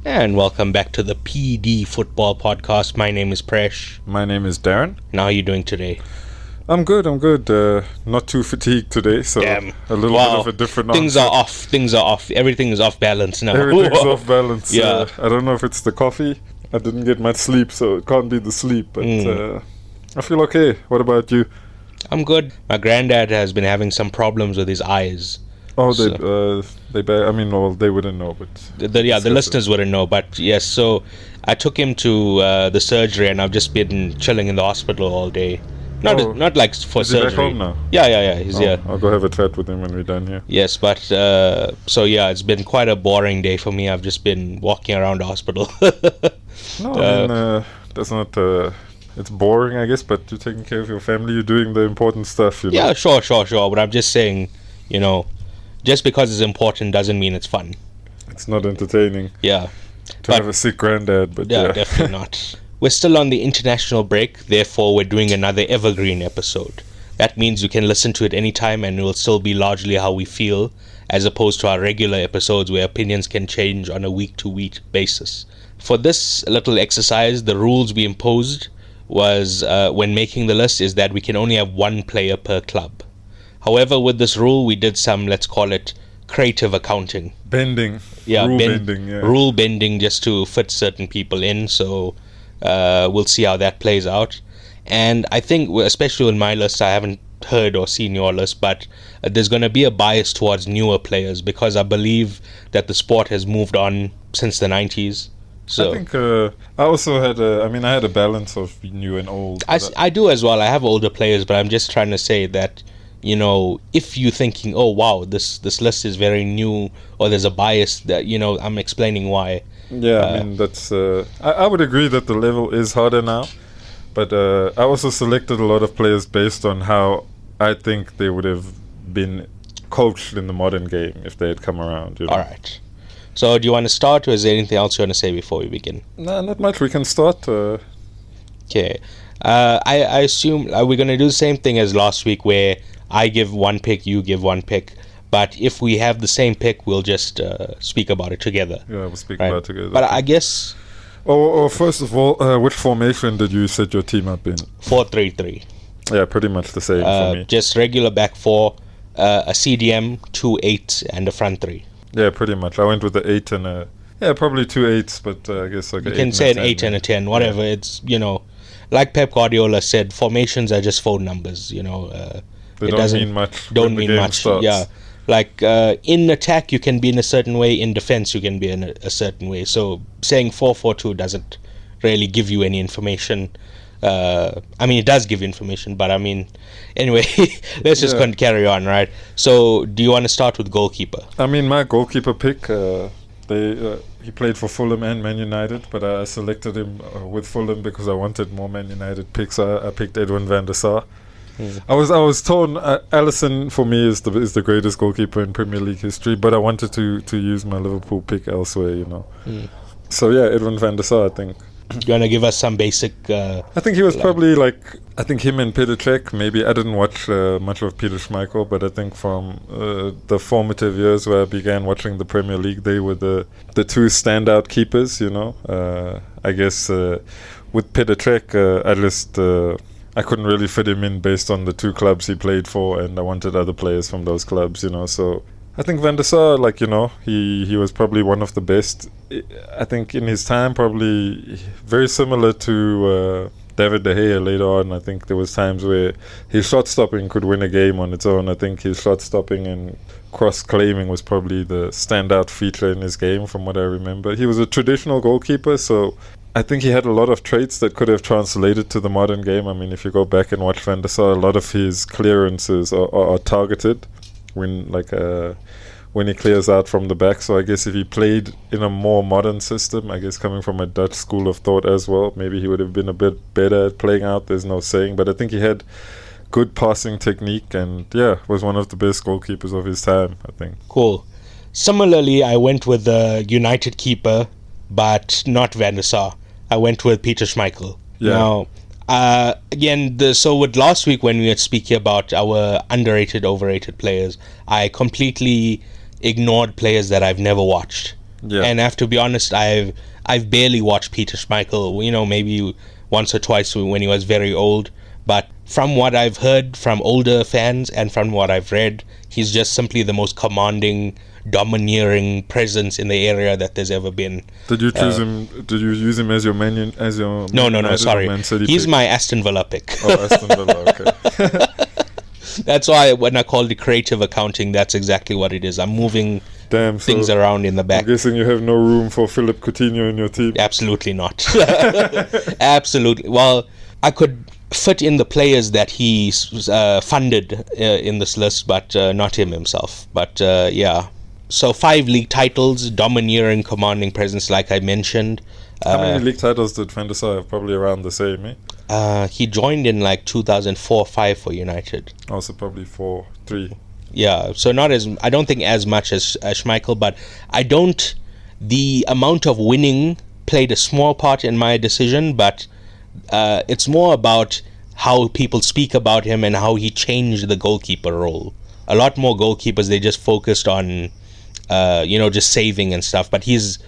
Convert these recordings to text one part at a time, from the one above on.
And welcome back to the PD Football Podcast. My name is Presh. My name is Darren. And how are you doing today? I'm good. Not too fatigued today, so Damn. a little bit of a different Things answer. are off. Everything is off balance now. Everything's off balance. Yeah. I don't know if it's the coffee. I didn't get much sleep, so it can't be the sleep. But I feel okay. What about you? I'm good. My granddad has been having some problems with his eyes. Oh, they wouldn't know, but The listeners wouldn't know, but yes. So I took him to the surgery, and I've just been chilling in the hospital all day. Not like for is surgery. he back home now? Yeah. He's here. I'll go have a chat with him when we're done here. Yes, but so yeah, it's been quite a boring day for me. I've just been walking around the hospital. That's not. It's boring, I guess, but you're taking care of your family. You're doing the important stuff. You know? Yeah, sure. But I'm just saying, just because it's important doesn't mean it's fun. It's not entertaining. Yeah. To have a sick granddad, but yeah. Definitely not. We're still on the international break, therefore we're doing another Evergreen episode. That means you can listen to it anytime and it will still be largely how we feel, as opposed to our regular episodes where opinions can change on a week-to-week basis. For this little exercise, the rules we imposed was, when making the list, is that we can only have one player per club. However, with this rule, we did some, let's call it, creative accounting. Bending. Yeah, bending, yeah. Rule bending just to fit certain people in, so we'll see how that plays out. And I think, especially in my list, I haven't heard or seen your list, but there's going to be a bias towards newer players because I believe that the sport has moved on since the 90s. So I think I also had I had a balance of new and old. I do as well. I have older players, but I'm just trying to say that, if you're thinking, oh wow, this list is very new, or there's a bias, that I'm explaining why. Yeah, that's I would agree that the level is harder now, but I also selected a lot of players based on how I think they would have been coached in the modern game if they had come around. All right. So do you want to start, or is there anything else you want to say before we begin? No, not much. We can start. Okay. I assume we're going to do the same thing as last week, where I give one pick, you give one pick. But if we have the same pick, we'll just speak about it together. Yeah, we'll speak about it together. But I guess... First of all, which formation did you set your team up in? 4-3-3. Yeah, pretty much the same for me. Just regular back four, a CDM, 2 8s, and a front three. Yeah, pretty much. I went with the 8 and probably 2 8s, but I guess like you can say an 8 and a 10, whatever. Yeah. It's like Pep Guardiola said, formations are just phone numbers. They don't mean much. Don't mean much. Starts. Yeah, like in attack you can be in a certain way, in defense you can be in a certain way. So saying 4-4-2 doesn't really give you any information. It does give information, but anyway, let's just carry on, right? So, do you want to start with goalkeeper? My goalkeeper pick, he played for Fulham and Man United, but I selected him with Fulham because I wanted more Man United picks. I picked Edwin van der Sar. I was torn. Alisson for me is the greatest goalkeeper in Premier League history, but I wanted to use my Liverpool pick elsewhere, So yeah, Edwin van der Sar, I think. You want to give us some basic... I think he was probably I think him and Peter Cech, maybe. I didn't watch much of Peter Schmeichel, but I think from the formative years where I began watching the Premier League, they were the two standout keepers, I guess with Peter Cech, I couldn't really fit him in based on the two clubs he played for, and I wanted other players from those clubs, so... I think Van der Sar, he was probably one of the best. I think in his time, probably very similar to David De Gea later on. I think there was times where his shot stopping could win a game on its own. I think his shot stopping and cross claiming was probably the standout feature in his game, from what I remember. He was a traditional goalkeeper, so I think he had a lot of traits that could have translated to the modern game. If you go back and watch Van der Sar, a lot of his clearances are targeted when he clears out from the back. So I guess if he played in a more modern system, I guess coming from a Dutch school of thought as well, maybe he would have been a bit better at playing out. There's no saying, but I think he had good passing technique and was one of the best goalkeepers of his time, I think. Cool. Similarly, I went with the United keeper, but not Van der Sar. I went with Peter Schmeichel. Yeah. Now, again, so with last week when we were speaking about our underrated, overrated players, I completely ignored players that I've never watched. Yeah. And I have to be honest, I've barely watched Peter Schmeichel. Maybe once or twice when he was very old. But from what I've heard from older fans and from what I've read, he's just simply the most commanding, domineering presence in the area that there's ever been. Did you choose him? Did you use him as your No, sorry. Man City He's pick? my Aston Villa pick. Oh, Aston Villa. Okay. That's why when I call it creative accounting, that's exactly what it is. I'm moving things around in the back. I'm guessing you have no room for Philip Coutinho in your team. Absolutely not. Absolutely. Well, I could fit in the players that he funded in this list, but not him himself. But yeah. So 5 league titles, domineering, commanding presence, like I mentioned. How many league titles did Van der Sar have? Probably around the same, eh? He joined in like 2004-05 for United. Also probably 4-3. Yeah, so I don't think as much as Schmeichel, but the amount of winning played a small part in my decision, but it's more about how people speak about him and how he changed the goalkeeper role. A lot more goalkeepers, they just focused on, just saving and stuff, but he was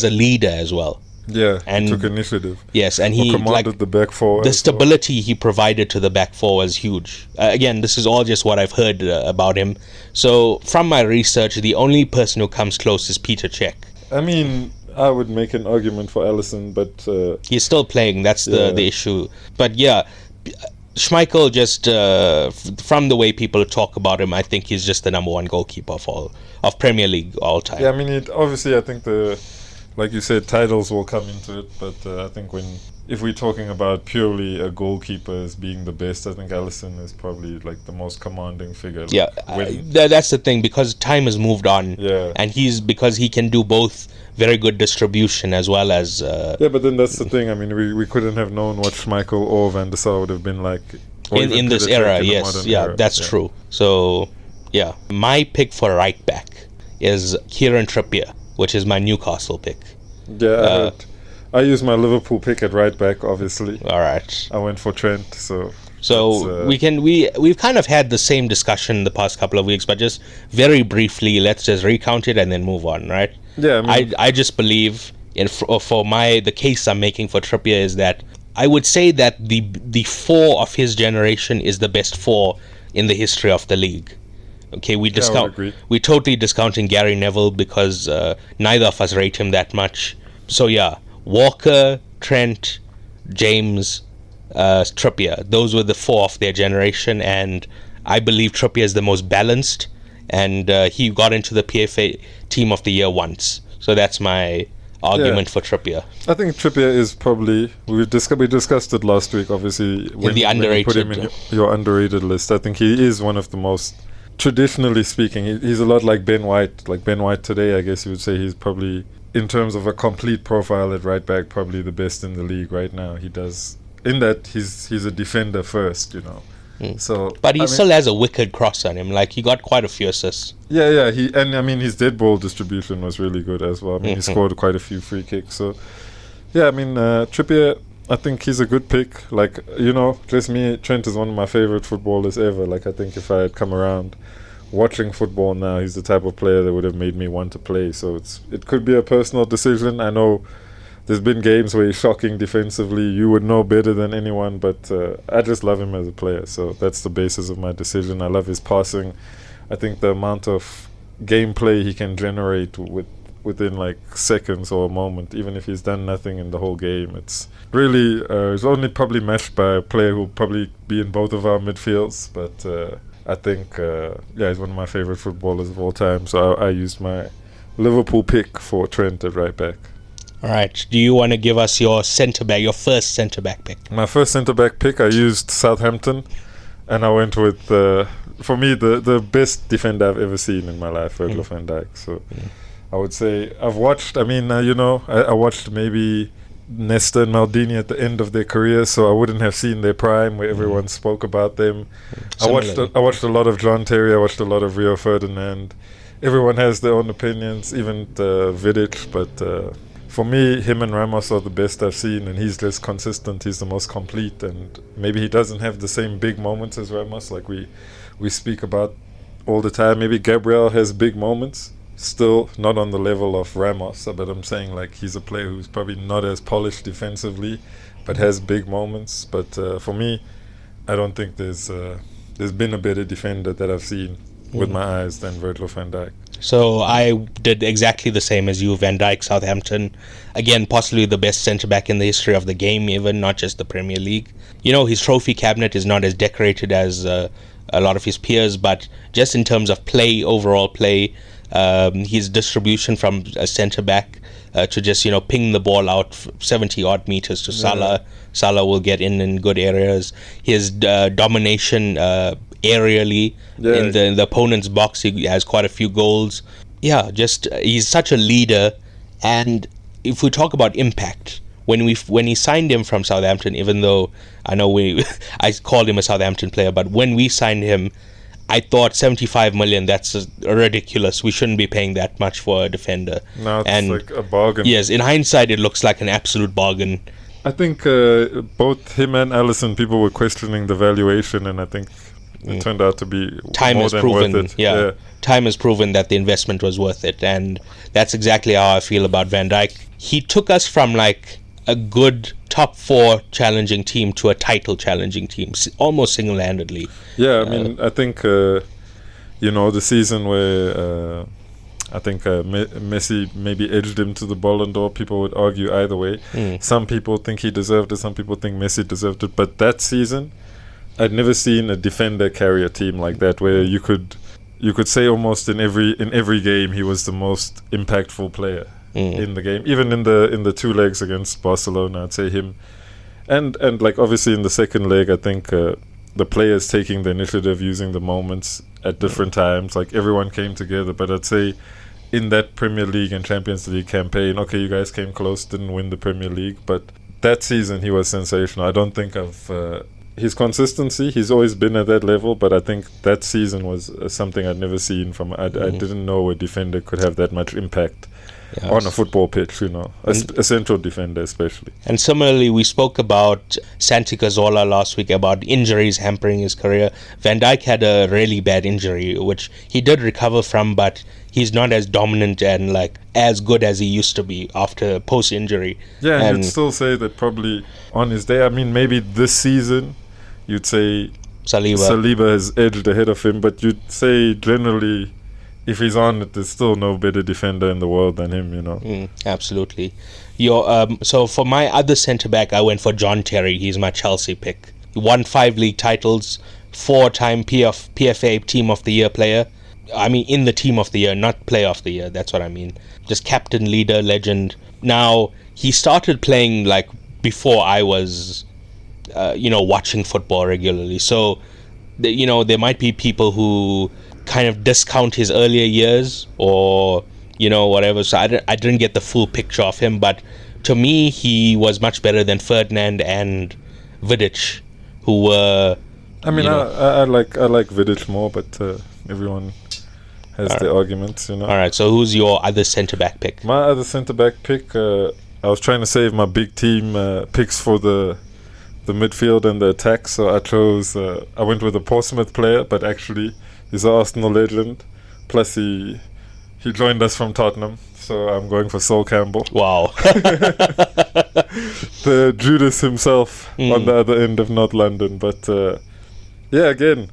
a leader as well. Yeah, and he took initiative. Yes, and he commanded the back four. The stability he provided to the back four was huge. Again, this is all just what I've heard about him. So from my research, the only person who comes close is Peter Cech. I mean, I would make an argument for Alisson, but he's still playing. That's the issue. But yeah, Schmeichel, just from the way people talk about him, I think he's just the number one goalkeeper of Premier League all time. Yeah, I mean, obviously, I think like you said, titles will come into it, but I think if we're talking about purely a goalkeeper as being the best, I think Alisson is probably like the most commanding figure. Yeah, that's the thing, because time has moved on, and because he can do both very good distribution as well as... yeah, but then that's the thing. I mean, we couldn't have known what Schmeichel or Van der Sar would have been like in this era. Yes, era. That's true. So, yeah, my pick for right back is Kieran Trippier, which is my Newcastle pick. Yeah, I used my Liverpool pick at right back, obviously. All right. I went for Trent, so we've kind of had the same discussion the past couple of weeks, but just very briefly, let's just recount it and then move on, right? Yeah, I mean, I just believe the case I'm making for Trippier is that I would say that the four of his generation is the best four in the history of the league. Okay, we're totally discounting Gary Neville because neither of us rate him that much. So yeah, Walker, Trent, James, Trippier. Those were the four of their generation, and I believe Trippier is the most balanced, and he got into the PFA Team of the Year once. So that's my argument for Trippier. I think Trippier is probably, we discussed it last week, obviously, when you put him in your underrated list. I think he is one of the most... Traditionally speaking, he's a lot like Ben White. Like Ben White today, I guess you would say he's probably, in terms of a complete profile at right back, probably the best in the league right now. He does, in that he's a defender first, So, but he still has a wicked cross on him. Like, he got quite a few assists. Yeah. His dead ball distribution was really good as well. I mean, he scored quite a few free kicks. So, yeah, I mean, Trippier, I think he's a good pick. Like, just me, Trent is one of my favorite footballers ever. Like, I think if I had come around watching football now, he's the type of player that would have made me want to play. So it could be a personal decision. I know there's been games where he's shocking defensively. You would know better than anyone, but I just love him as a player. So that's the basis of my decision. I love his passing. I think the amount of gameplay he can generate within like seconds or a moment, even if he's done nothing in the whole game, it's really it's only probably matched by a player who'll probably be in both of our midfields, but I think he's one of my favorite footballers of all time, so I used my Liverpool pick for Trent at right back. Alright, do you want to give us your first centre back pick? My first centre back pick, I used Southampton, and I went with for me the best defender I've ever seen in my life, Virgil van Dijk. So I would say I watched maybe Nesta and Maldini at the end of their careers, so I wouldn't have seen their prime where everyone spoke about them. I watched a lot of John Terry, I watched a lot of Rio Ferdinand. Everyone has their own opinions, even Vidic, but for me, him and Ramos are the best I've seen, and he's just consistent. He's the most complete, and maybe he doesn't have the same big moments as Ramos, like we speak about all the time. Maybe Gabriel has big moments, Still not on the level of Ramos, but I'm saying like he's a player who's probably not as polished defensively, but has big moments. But for me, I don't think there's been a better defender that I've seen with my eyes than Virgil van Dijk. So I did exactly the same as you. Van Dijk, Southampton. Again, possibly the best centre-back in the history of the game, even, not just the Premier League. You know, his trophy cabinet is not as decorated as a lot of his peers, but just in terms of play, overall play, his distribution from a centre-back to just, ping the ball out 70-odd meters to Salah. Salah will get in good areas. His domination aerially in the opponent's box, he has quite a few goals. Yeah, just he's such a leader. And if we talk about impact, when he signed him from Southampton, even though I know I called him a Southampton player, but when we signed him, I thought 75 million, that's ridiculous. We shouldn't be paying that much for a defender. Now it's like a bargain. Yes, in hindsight, it looks like an absolute bargain. I think both him and Alisson, people were questioning the valuation, and I think it turned out to be more than worth it. Yeah, time has proven that the investment was worth it, and that's exactly how I feel about Van Dijk. He took us from like a good top 4 challenging team to a title challenging team, almost single-handedly. Yeah, I mean, I think the season where I think Messi maybe edged him to the Ballon d'Or. People would argue either way. Some people think he deserved it. Some people think Messi deserved it. But that season, I'd never seen a defender carry a team like that, where you could say almost in every game he was the most impactful player in the game. Even in the 2 legs against Barcelona, I'd say him. And like obviously in the second leg, I think the players taking the initiative, using the moments at different times, like everyone came together. But I'd say in that Premier League and Champions League campaign, okay, you guys came close, didn't win the Premier League, but that season he was sensational. I don't think his consistency, he's always been at that level, but I think that season was something I'd never seen from. I didn't know a defender could have that much impact on a football pitch, a central defender especially. And similarly, we spoke about Santi Cazorla last week about injuries hampering his career. Van Dijk had a really bad injury, which he did recover from, but he's not as dominant and like as good as he used to be after post-injury. Yeah, and you'd still say that probably on his day, I mean, maybe this season, you'd say Saliba has edged ahead of him, but you'd say generally, if he's on it, there's still no better defender in the world than him, Absolutely. So for my other centre-back, I went for John Terry. He's my Chelsea pick. He won 5 league titles, 4-time PFA Team of the Year player. I mean, in the Team of the Year, not Player of the Year. That's what I mean. Just captain, leader, legend. Now, he started playing like before I was, watching football regularly. So, there might be people who kind of discount his earlier years or whatever, so I didn't get the full picture of him, but to me he was much better than Ferdinand and Vidic, who were I like Vidic more, but everyone has their arguments, Alright, so who's your other centre-back pick? My other centre-back pick, I was trying to save my big team picks for the midfield and the attack, so I went with a Portsmouth player, but actually he's an Arsenal legend. Plus, he joined us from Tottenham, so I'm going for Sol Campbell. Wow. The Judas himself on the other end of North London. But, again,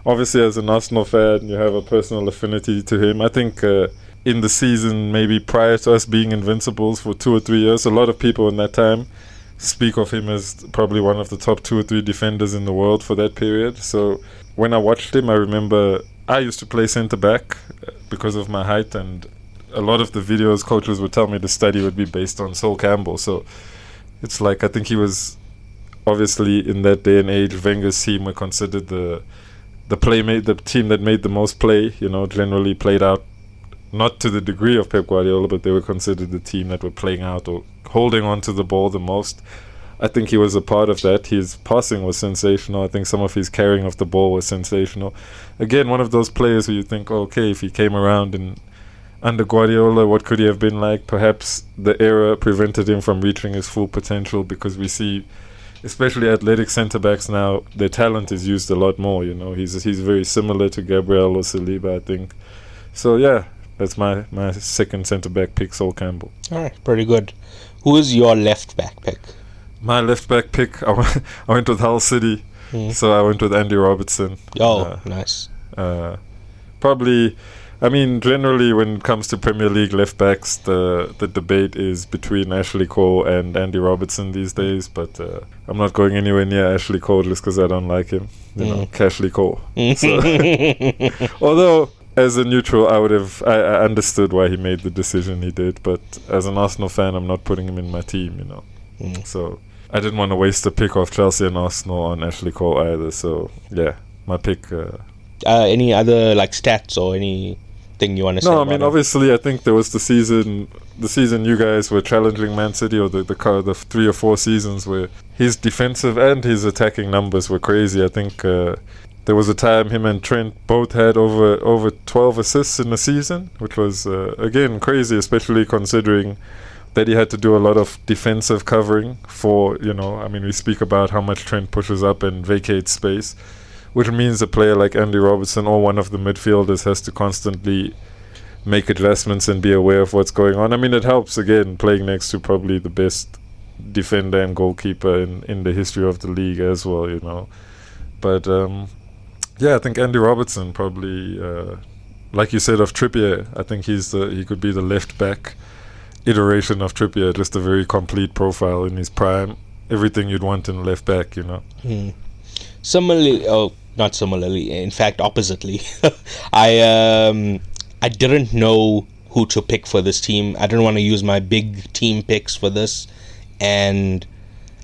obviously as an Arsenal fan, you have a personal affinity to him. I think in the season, maybe prior to us being invincibles for 2 or 3 years, a lot of people in that time speak of him as probably one of the top 2 or 3 defenders in the world for that period. So when I watched him, I remember I used to play centre-back because of my height, and a lot of the videos coaches would tell me the study would be based on Sol Campbell. So it's like, I think he was obviously in that day and age, Wenger's team were considered the team that made the most play, generally played out, not to the degree of Pep Guardiola, but they were considered the team that were playing out or holding on to the ball the most. I think he was a part of that. His passing was sensational. I think some of his carrying of the ball was sensational. Again, one of those players who you think, okay, if he came around under Guardiola, what could he have been like? Perhaps the era prevented him from reaching his full potential, because we see, especially athletic centre-backs now, their talent is used a lot more, He's very similar to Gabriel or Saliba, I think. So, yeah, that's my second centre-back pick, Sol Campbell. All right, pretty good. Who is your left-back pick? My left-back pick, I went with Hull City, so I went with Andy Robertson. Nice. Probably, I mean, generally when it comes to Premier League left-backs, the debate is between Ashley Cole and Andy Robertson these days, but I'm not going anywhere near Ashley Cole just because I don't like him. You know, Cashley Cole. So, although, as a neutral, I understood why he made the decision he did, but as an Arsenal fan, I'm not putting him in my team, you know. So I didn't want to waste a pick of Chelsea and Arsenal on Ashley Cole either. So yeah, my pick. Any other like stats or anything you want to say? No, I mean obviously I think there was the season you guys were challenging Man City, or the 3 or 4 seasons where his defensive and his attacking numbers were crazy. I think there was a time him and Trent both had over 12 assists in a season, which was again crazy, especially considering that he had to do a lot of defensive covering for, you know, I mean, we speak about how much Trent pushes up and vacates space, which means a player like Andy Robertson or one of the midfielders has to constantly make adjustments and be aware of what's going on. I mean, it helps, again, playing next to probably the best defender and goalkeeper in the history of the league as well, you know. But, yeah, I think Andy Robertson probably, like you said, of Trippier, I think he could be the left-back iteration of Trippier, just a very complete profile in his prime, everything you'd want in a left back, you know. Not similarly, in fact oppositely. I didn't know who to pick for this team. I didn't want to use my big team picks for this, and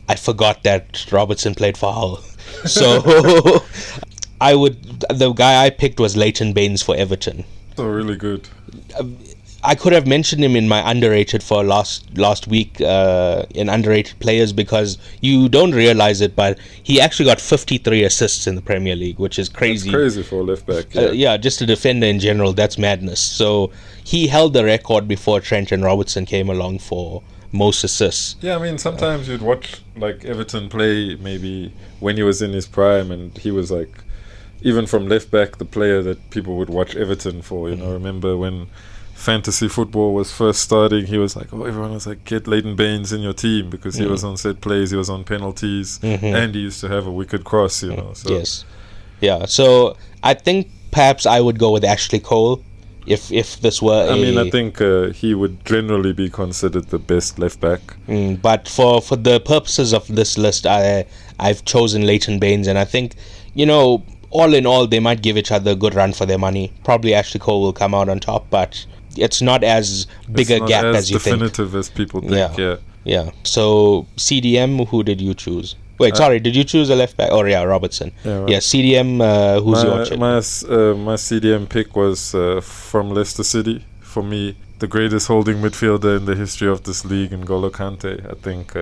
I forgot that Robertson played for Hull. So the guy I picked was Leighton Baines for Everton. So really good. I could have mentioned him in my underrated for last week in underrated players, because you don't realize it, but he actually got 53 assists in the Premier League, which is crazy. That's crazy for a left back. Yeah, just a defender in general, that's madness. So he held the record before Trent and Robertson came along for most assists. Yeah, I mean, sometimes you'd watch like Everton play maybe when he was in his prime, and he was like, even from left back, the player that people would watch Everton for. You know, remember when fantasy football was first starting, he was like, everyone was like, get Leighton Baines in your team, because he was on set plays, he was on penalties, and he used to have a wicked cross, you know. So. Yes. Yeah, so I think perhaps I would go with Ashley Cole if this were I think he would generally be considered the best left back. But for the purposes of this list, I've chosen Leighton Baines, and I think, you know, all in all, they might give each other a good run for their money. Probably Ashley Cole will come out on top, but it's not as big a gap as you think. It's not as definitive as people think, yeah. So, CDM, who did you choose? Wait, sorry, did you choose a left back? Oh, yeah, Robertson. Yeah, right. CDM, who's your choice? My CDM pick was from Leicester City. For me, the greatest holding midfielder in the history of this league, N'Golo Kante. I think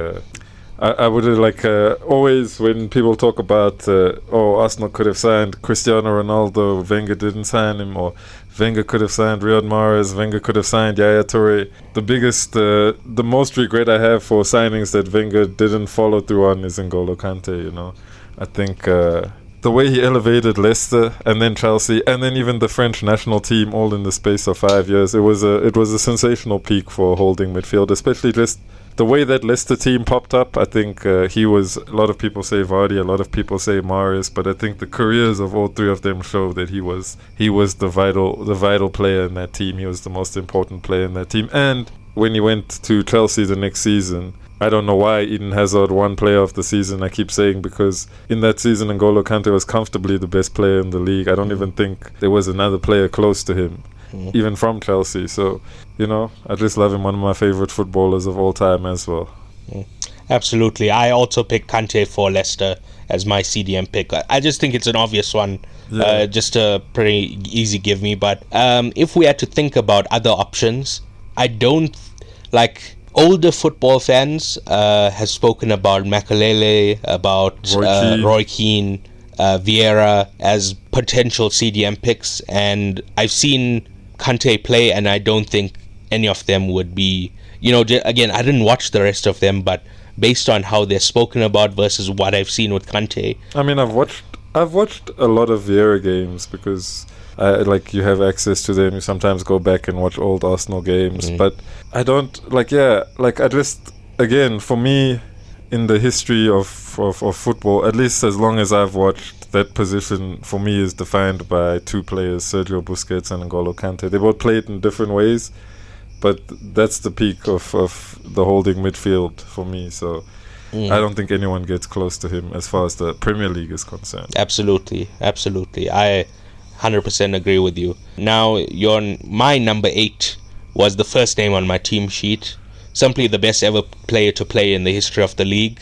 I would like always when people talk about Arsenal could have signed Cristiano Ronaldo, Wenger didn't sign him, or Wenger could have signed Riyad Mahrez, Wenger could have signed Yaya Toure. The most regret I have for signings that Wenger didn't follow through on is N'Golo Kante. You know, I think the way he elevated Leicester and then Chelsea and then even the French national team all in the space of 5 years, it was a sensational peak for a holding midfield, especially just the way that Leicester team popped up. I think he was, a lot of people say Vardy, a lot of people say Mahrez, but I think the careers of all three of them show that he was the vital player in that team. He was the most important player in that team. And when he went to Chelsea the next season, I don't know why Eden Hazard won player of the season, I keep saying, because in that season N'Golo Kante was comfortably the best player in the league. I don't even think there was another player close to him, even from Chelsea. So, you know, I just love him, one of my favorite footballers of all time as well. Absolutely. I also picked Kante for Leicester as my CDM pick. I just think it's an obvious one, just a pretty easy give me. But if we had to think about other options, I don't like... Older football fans have spoken about Makelele, about Roy Keane, Vieira as potential CDM picks, and I've seen Kante play, and I don't think any of them would be, you know, again, I didn't watch the rest of them, but based on how they're spoken about versus what I've seen with Kante. I mean, I've watched a lot of Vieira games because like you have access to them. You sometimes go back and watch old Arsenal games, but I don't I just, again, for me, in the history of football, at least as long as I've watched, that position for me is defined by two players, Sergio Busquets and N'Golo Kante. They both play it in different ways, but that's the peak of the holding midfield for me. So I don't think anyone gets close to him as far as the Premier League is concerned. Absolutely. I 100% agree with you. Now, my number 8 was the first name on my team sheet. Simply the best ever player to play in the history of the league.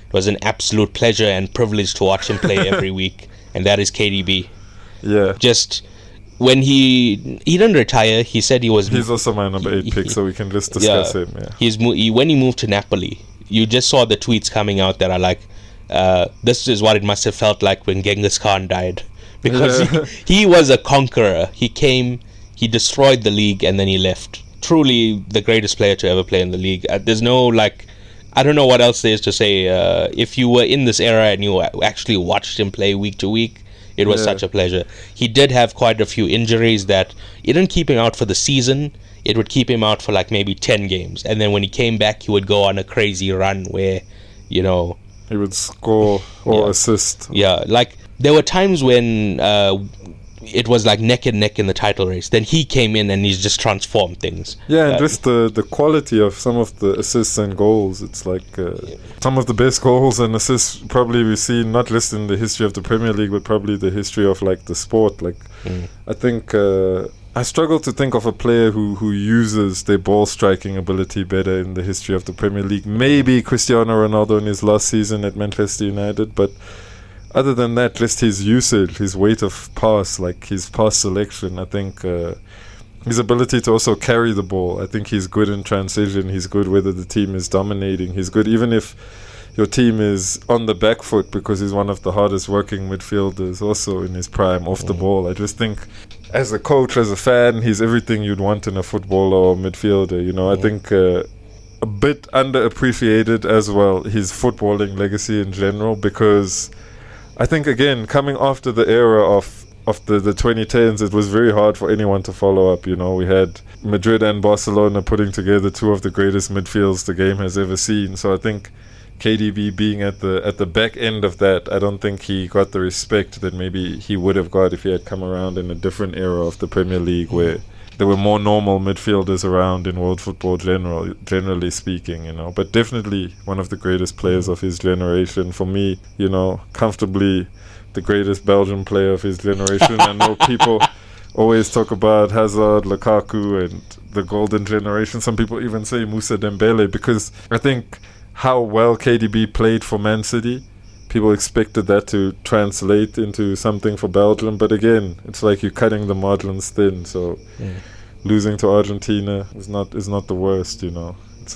It was an absolute pleasure and privilege to watch him play every week, and that is KDB. Yeah. Just when he didn't retire, he said he was... He's also my number 8 pick, so we can just discuss him. Yeah. When he moved to Napoli, you just saw the tweets coming out that are like, this is what it must have felt like when Genghis Khan died. Because he was a conqueror. He came, he destroyed the league, and then he left. Truly the greatest player to ever play in the league. There's no, I don't know what else there is to say. If you were in this era and you actually watched him play week to week, it was such a pleasure. He did have quite a few injuries that it didn't keep him out for the season. It would keep him out for maybe 10 games. And then when he came back, he would go on a crazy run where, he would score or assist. Yeah, there were times when it was neck and neck in the title race. Then he came in and he's just transformed things. Yeah, and just the quality of some of the assists and goals. It's some of the best goals and assists probably we've seen, not just in the history of the Premier League, but probably the history of the sport. I think I struggle to think of a player who uses their ball striking ability better in the history of the Premier League. Maybe Cristiano Ronaldo in his last season at Manchester United, but other than that, just his usage, his weight of pass, his pass selection, I think his ability to also carry the ball. I think he's good in transition. He's good whether the team is dominating. He's good even if your team is on the back foot, because he's one of the hardest working midfielders also in his prime off the ball. I just think as a coach, as a fan, he's everything you'd want in a footballer or midfielder. I think a bit underappreciated as well, his footballing legacy in general, because I think, again, coming after the era of the 2010s, it was very hard for anyone to follow up. We had Madrid and Barcelona putting together two of the greatest midfields the game has ever seen. So I think KDB being at the back end of that, I don't think he got the respect that maybe he would have got if he had come around in a different era of the Premier League, where there were more normal midfielders around in world football generally speaking, but definitely one of the greatest players of his generation. For me, comfortably the greatest Belgian player of his generation. I know people always talk about Hazard, Lukaku, and the golden generation. Some people even say Moussa Dembele, because I think how well KDB played for Man City, people expected that to translate into something for Belgium, but again, it's like you're cutting the margins thin. So losing to Argentina is not the worst. It's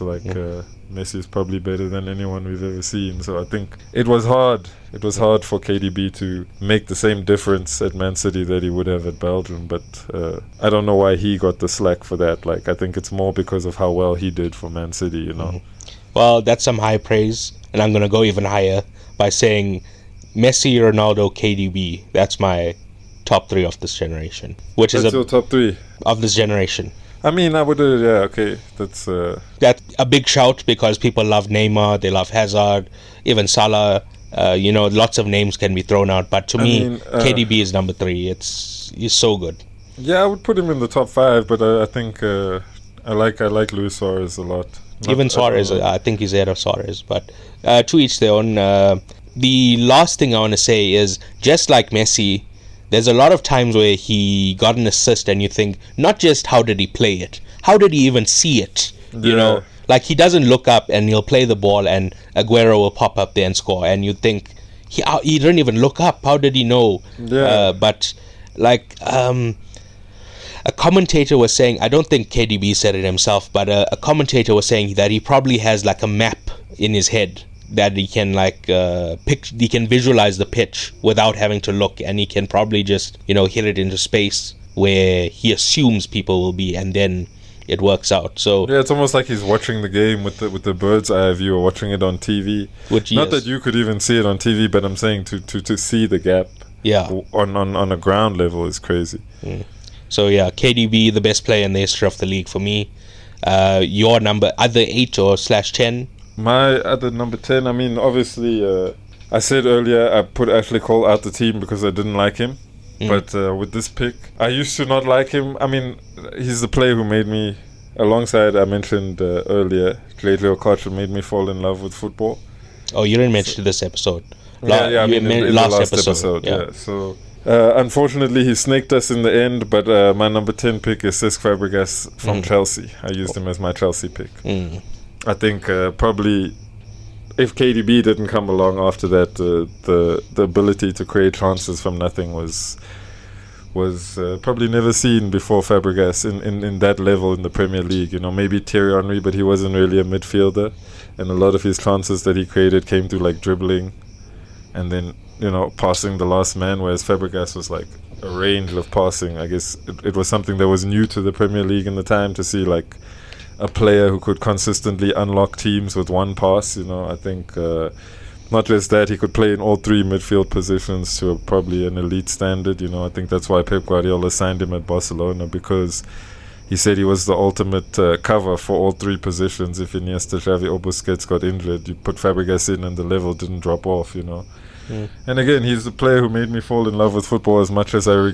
Messi is probably better than anyone we've ever seen. So I think it was hard. It was hard for KDB to make the same difference at Man City that he would have at Belgium. But I don't know why he got the slack for that. I think it's more because of how well he did for Man City. Well, that's some high praise, and I'm gonna go even higher by saying Messi, Ronaldo, KDB. That's my top 3 of this generation. That's your top 3 of this generation. I mean, I would. Okay. That's a big shout, because people love Neymar, they love Hazard, even Salah. Lots of names can be thrown out, but to me, KDB is number 3. He's so good. Yeah, I would put him in the top 5, but I think I like Luis Suarez a lot. Even Suarez, I think he's ahead of Suarez, but to each their own. The last thing I want to say is, just like Messi, there's a lot of times where he got an assist and you think, not just how did he play it, how did he even see it? He doesn't look up and he'll play the ball and Aguero will pop up there and score, and you think he didn't even look up, how did he know? A commentator was saying, I don't think KDB said it himself, but a commentator was saying that he probably has a map in his head that he can he can visualize the pitch without having to look, and he can probably just hit it into space where he assumes people will be, and then it works out. So yeah, it's almost like he's watching the game with the bird's eye view, or watching it on TV. Not that you could even see it on TV, but I'm saying to see the gap. Yeah. on a ground level is crazy. So yeah, KDB, the best player in the history of the league for me. Your number, either 8 or /10. My other number 10, I mean, obviously, I said earlier I put Ashley Cole out the team because I didn't like him. But with this pick, I used to not like him. I mean, he's the player who made me, alongside I mentioned earlier, JJ Okocha, made me fall in love with football. Oh, you didn't mention this episode. In the last episode. Yeah. So, unfortunately, he snaked us in the end. But my number 10 pick is Cesc Fabregas from Chelsea. I used him as my Chelsea pick. I think probably if KDB didn't come along after that, the ability to create chances from nothing was probably never seen before Fabregas in that level in the Premier League. You know, maybe Thierry Henry, but he wasn't really a midfielder, and a lot of his chances that he created came through like dribbling and then, you know, passing the last man, whereas Fabregas was like a range of passing. I guess it was something that was new to the Premier League in the time, to see like a player who could consistently unlock teams with one pass. You know, I think not just that, he could play in all three midfield positions to probably an elite standard. You know, I think that's why Pep Guardiola signed him at Barcelona, because he said he was the ultimate cover for all three positions. If Iniesta, Xavi or Busquets got injured, you put Fabregas in and the level didn't drop off, you know. And again, he's the player who made me fall in love with football, as much as I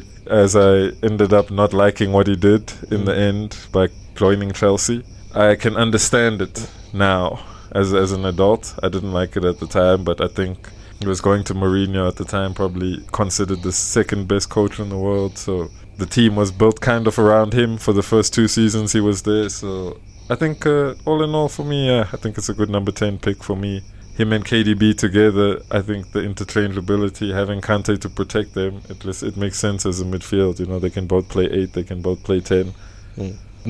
ended up not liking what he did in the end by joining Chelsea. I can understand it now as an adult. I didn't like it at the time, but I think he was going to Mourinho at the time, probably considered the second best coach in the world. So the team was built kind of around him for the first 2 seasons he was there. So I think all in all for me, I think it's a good number 10 pick for me. Him and KDB together, I think the interchangeability, having Kante to protect them, it makes sense as a midfield. You know, they can both play 8, they can both play 10.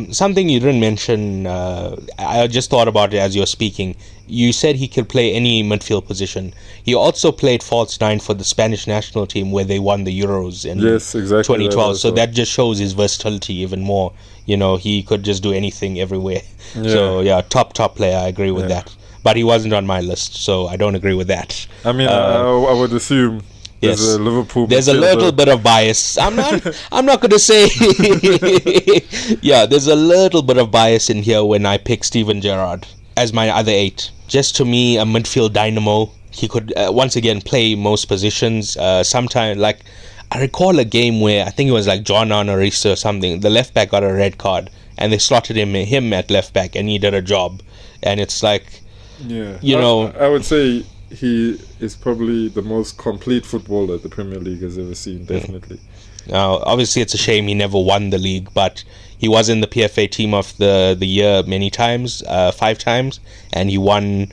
Something you didn't mention, I just thought about it as you were speaking. You said he could play any midfield position. He also played false 9 for the Spanish national team, where they won the Euros in 2012. So that just shows his versatility even more. You know, he could just do anything everywhere. So yeah, top player. I agree with that. But he wasn't on my list, so I don't agree with that. I mean, I would assume there's a Liverpool. There's a little bit of bias. I'm not going to say. Yeah, there's a little bit of bias in here when I pick Steven Gerrard as my other 8. Just to me, a midfield dynamo. He could once again play most positions. Sometimes, like, I recall a game where I think it was like John Arnorisa or something. The left back got a red card, and they slotted him at left back, and he did a job. And it's like, you know, I would say he is probably the most complete footballer the Premier League has ever seen, definitely. Now, obviously, it's a shame he never won the league, but he was in the PFA Team of the year many times, 5 times, and he won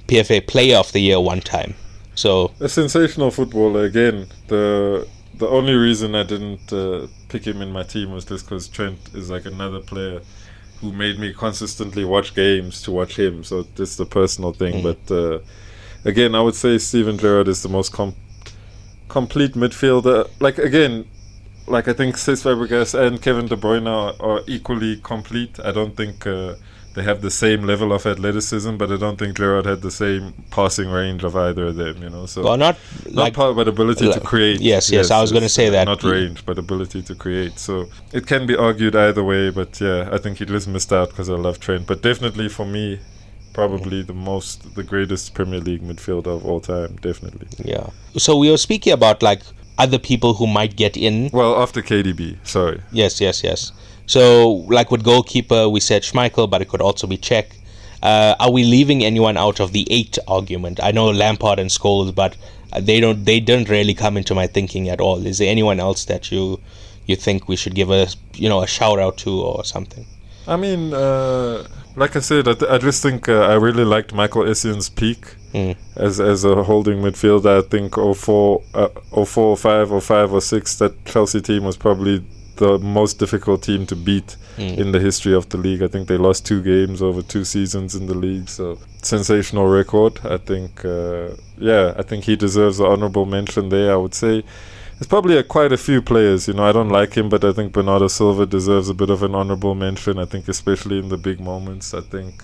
PFA Player of the Year 1 time. So a sensational footballer again. The only reason I didn't pick him in my team was just because Trent is like another player who made me consistently watch games to watch him. So it's the personal thing, but. Again, I would say Steven Gerrard is the most complete midfielder. Like, again, like I think Cesc Fabregas and Kevin De Bruyne are equally complete. I don't think they have the same level of athleticism, but I don't think Gerrard had the same passing range of either of them, you know. So well, not power, but ability to create. Yes, I was going to say that. Not range, but ability to create. So it can be argued either way, but yeah, I think he just missed out because I love Trent. But definitely for me, probably the greatest Premier League midfielder of all time, definitely. Yeah. So we were speaking about like other people who might get in. Well, after KDB, sorry. Yes. So like with goalkeeper, we said Schmeichel, but it could also be Cech. Are we leaving anyone out of the 8 argument? I know Lampard and Scholes, but they don't really come into my thinking at all. Is there anyone else that you think we should give a shout out to or something? I mean, like I said, I just think I really liked Michael Essien's peak as a holding midfielder. I think 04, 05, 05 or 06, that Chelsea team was probably the most difficult team to beat in the history of the league. I think they lost 2 games over 2 seasons in the league, so sensational record. I think, I think he deserves an honourable mention there, I would say. There's probably quite a few players, I don't like him, but I think Bernardo Silva deserves a bit of an honourable mention. I think especially in the big moments. I think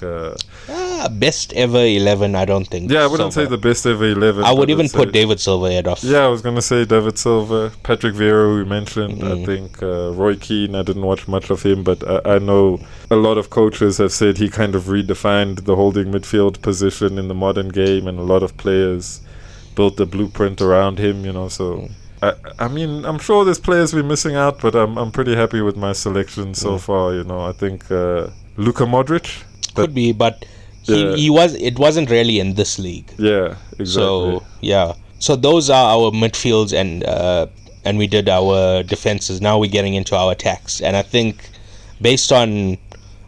best ever 11, I don't think. I wouldn't say the best ever 11. I would even put David Silva ahead of. Yeah, I was going to say David Silva, Patrick Vieira, who we mentioned. I think Roy Keane, I didn't watch much of him, but I know a lot of coaches have said he kind of redefined the holding midfield position in the modern game, and a lot of players built the blueprint around him, so... I mean, I'm sure there's players we're missing out, but I'm pretty happy with my selection so far. I think Luka Modric could be, but he was. It wasn't really in this league. Yeah, exactly. So those are our midfields, and we did our defenses. Now we're getting into our attacks, and I think based on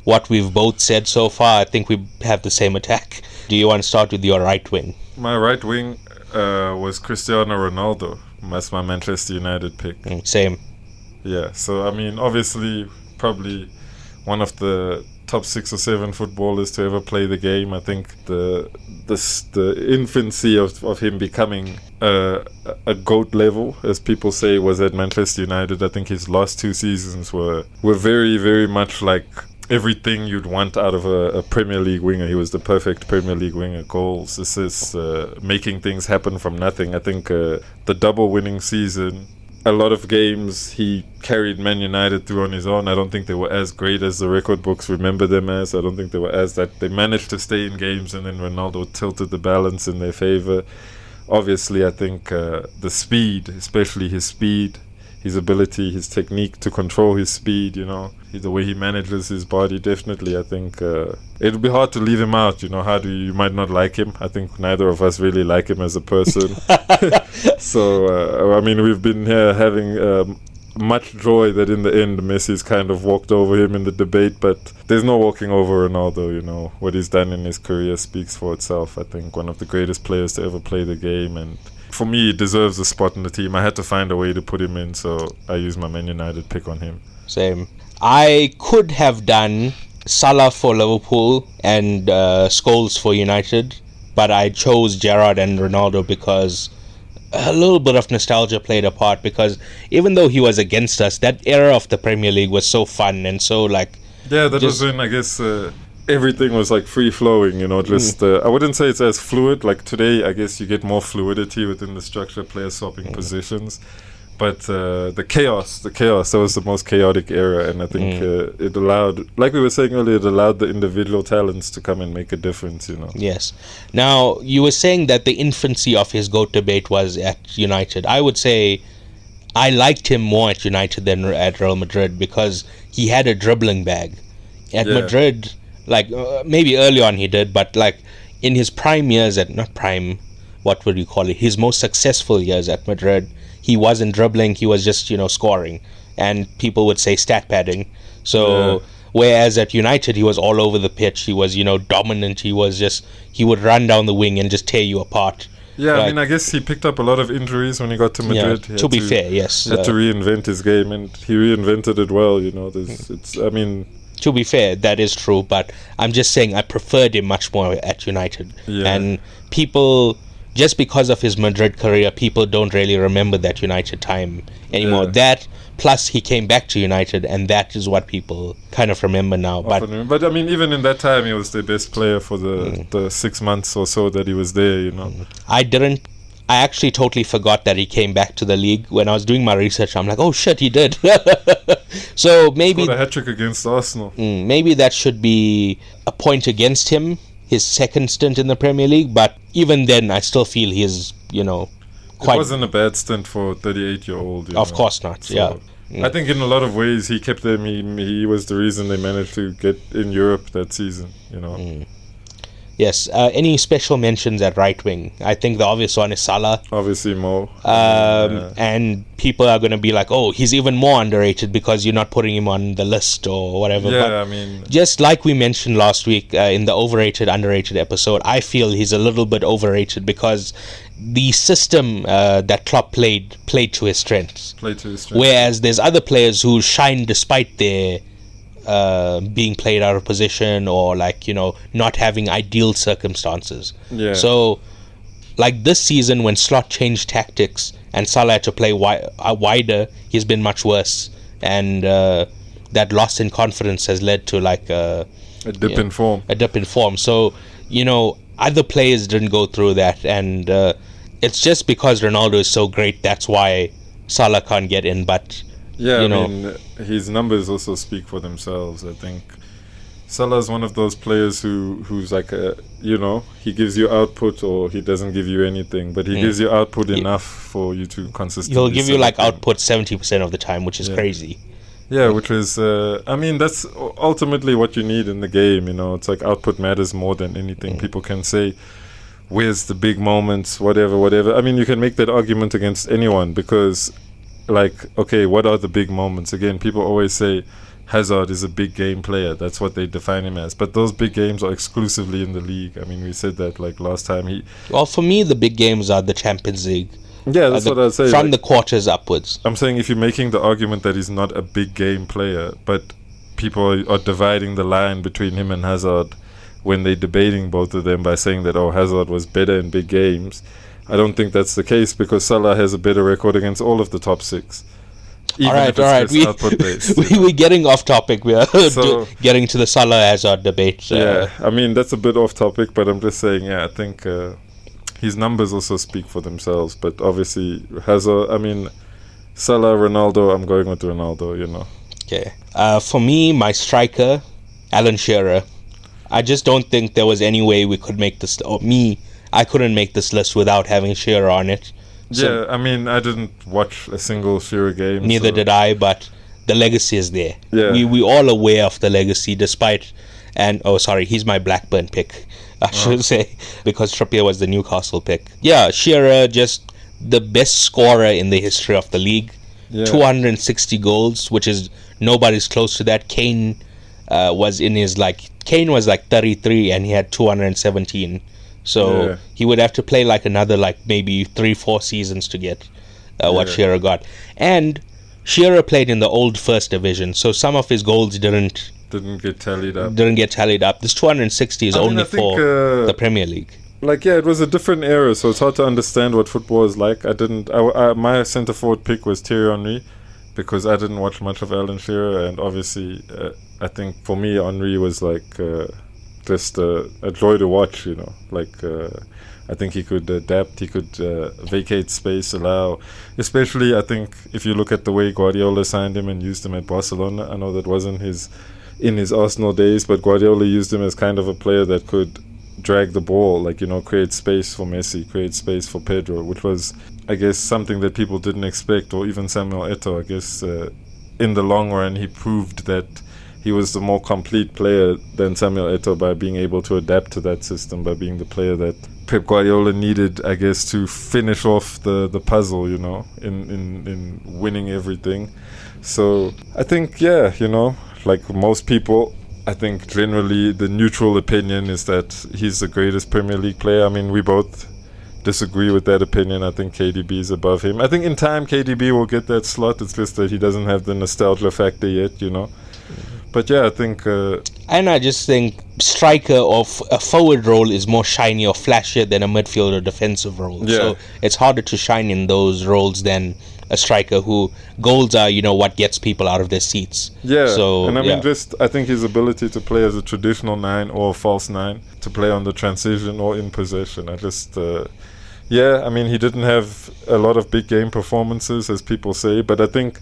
what we've both said so far, I think we have the same attack. Do you want to start with your right wing? My right wing was Cristiano Ronaldo. That's my Manchester United pick. Same. Yeah, so I mean, obviously, probably one of the top 6 or 7 footballers to ever play the game. I think the infancy of him becoming a GOAT level, as people say, was at Manchester United. I think his last 2 seasons were very, very much like everything you'd want out of a Premier League winger. He was the perfect Premier League winger. Goals, assists, making things happen from nothing. I think the double winning season, a lot of games he carried Man United through on his own. I don't think they were as great as the record books remember them as. I don't think they were as that. They managed to stay in games, and then Ronaldo tilted the balance in their favour. Obviously, I think the speed, especially his speed, his ability, his technique to control his speed, the way he manages his body, definitely, I think it'll be hard to leave him out. You might not like him. I think neither of us really like him as a person. So, I mean, we've been here having much joy that in the end Messi's kind of walked over him in the debate, but there's no walking over Ronaldo. What he's done in his career speaks for itself. I think one of the greatest players to ever play the game, and for me, he deserves a spot in the team. I had to find a way to put him in, so I used my Man United pick on him. Same. I could have done Salah for Liverpool and Scholes for United, but I chose Gerrard and Ronaldo because a little bit of nostalgia played a part, because even though he was against us, that era of the Premier League was so fun and so was when, I guess... everything was like free flowing, I wouldn't say it's as fluid. Like today, I guess you get more fluidity within the structure, players swapping positions. But the chaos, that was the most chaotic era. And I think it allowed, like we were saying earlier, it allowed the individual talents to come and make a difference, Yes. Now, you were saying that the infancy of his GOAT debate was at United. I would say I liked him more at United than at Real Madrid because he had a dribbling bag. At Madrid... maybe early on he did, but in his prime years not prime, what would you call it, his most successful years at Madrid, he wasn't dribbling, he was just scoring, and people would say stat padding. So whereas at United he was all over the pitch, he was dominant, he would run down the wing and just tear you apart. I mean, I guess he picked up a lot of injuries when he got to Madrid. To be fair, yes, had to reinvent his game, and he reinvented it well. To be fair, that is true, but I'm just saying I preferred him much more at United. And people, just because of his Madrid career, people don't really remember that United time anymore. That, plus he came back to United, and that is what people kind of remember now. But I mean, even in that time, he was the best player for the 6 months or so that he was there, I actually totally forgot that he came back to the league. When I was doing my research, I'm like, oh shit, he did. So maybe... Scored a hat-trick against Arsenal. Maybe that should be a point against him, his second stint in the Premier League, but even then, I still feel he's, quite... It wasn't a bad stint for a 38-year-old. Of course not, so, I think in a lot of ways, he kept them, he was the reason they managed to get in Europe that season, Yes. Any special mentions at right wing? I think the obvious one is Salah. Obviously Mo. And people are going to be like, oh, he's even more underrated because you're not putting him on the list or whatever. Yeah, but I mean... just like we mentioned last week in the overrated, underrated episode, I feel he's a little bit overrated because the system that Klopp played to his strengths. Whereas there's other players who shine despite their... being played out of position or not having ideal circumstances. So this season when Slot changed tactics and Salah had to play wider, he's been much worse. And that loss in confidence has led to like a dip in form. A dip in form. So, other players didn't go through that, and it's just because Ronaldo is so great, that's why Salah can't get in. But yeah, I mean, his numbers also speak for themselves. I think Salah is one of those players who's like he gives you output or he doesn't give you anything, but he gives you output enough for you to consistently. He'll give you like output 70% of the time, which is crazy. Yeah, which is, that's ultimately what you need in the game, It's like output matters more than anything. People can say, where's the big moments, whatever. I mean, you can make that argument against anyone because, okay, what are the big moments? Again, people always say Hazard is a big game player. That's what they define him as. But those big games are exclusively in the league. I mean, we said that last time. Well, for me, the big games are the Champions League. Yeah, that's what I'd say. From the quarters upwards. I'm saying if you're making the argument that he's not a big game player, but people are dividing the line between him and Hazard when they're debating both of them by saying that, Hazard was better in big games, I don't think that's the case because Salah has a better record against all of the top six. All right. We're getting off topic. We are getting to the Salah Hazard debate. Yeah, I mean, that's a bit off topic, but I'm just saying, I think his numbers also speak for themselves. But obviously, Salah, Ronaldo, I'm going with Ronaldo, Okay. For me, my striker, Alan Shearer. I just don't think there was any way we could make this, I couldn't make this list without having Shearer on it. So, I mean, I didn't watch a single Shearer game. Neither did I, but the legacy is there. Yeah. We all aware of the legacy, despite... And, he's my Blackburn pick, I should say, because Trippier was the Newcastle pick. Yeah, Shearer, just the best scorer in the history of the league. Yeah. 260 goals, which is nobody's close to that. Kane was 33 and he had 217. So he would have to play another maybe 3-4 seasons to get what Shearer got. And Shearer played in the old first division, so some of his goals didn't get tallied up. This 260 is only for the Premier League. It was a different era, so it's hard to understand what football is like. My centre forward pick was Thierry Henry because I didn't watch much of Alan Shearer, and obviously I think for me Henry was just a joy to watch, I think he could adapt, he could vacate space, especially I think if you look at the way Guardiola signed him and used him at Barcelona. I know that wasn't in his Arsenal days, but Guardiola used him as kind of a player that could drag the ball, create space for Messi, create space for Pedro, which was, I guess, something that people didn't expect, or even Samuel Eto'o. I guess in the long run he proved that he was the more complete player than Samuel Eto'o by being able to adapt to that system, by being the player that Pep Guardiola needed, I guess, to finish off the puzzle, in winning everything. So I think, like most people, I think generally the neutral opinion is that he's the greatest Premier League player. I mean, we both disagree with that opinion. I think KDB is above him. I think in time KDB will get that slot. It's just that he doesn't have the nostalgia factor yet, But yeah, I think... and I just think striker of a forward role is more shiny or flashier than a midfield or defensive role. Yeah. So it's harder to shine in those roles than a striker who goals are, what gets people out of their seats. Yeah, so, and I think his ability to play as a traditional 9 or false 9, to play on the transition or in possession. He didn't have a lot of big game performances, as people say, but I think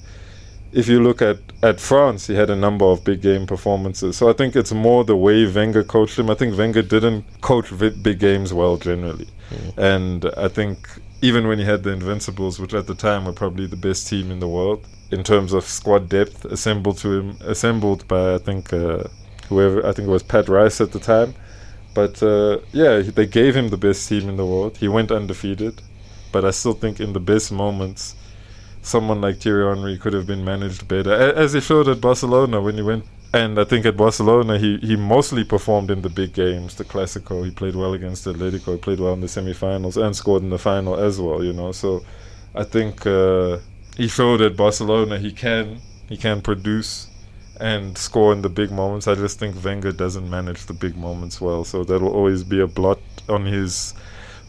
if you look at France, he had a number of big game performances. So I think it's more the way Wenger coached him. I think Wenger didn't coach big games well generally. And I think even when he had the Invincibles, which at the time were probably the best team in the world in terms of squad depth, assembled by I think it was Pat Rice at the time. But they gave him the best team in the world. He went undefeated. But I still think in the best moments, someone like Thierry Henry could have been managed better, as he showed at Barcelona when he went. And I think at Barcelona he mostly performed in the big games, the Clásico. He played well against Atletico, he played well in the semi-finals and scored in the final as well, So I think he showed at Barcelona he can produce and score in the big moments. I just think Wenger doesn't manage the big moments well, so that will always be a blot on his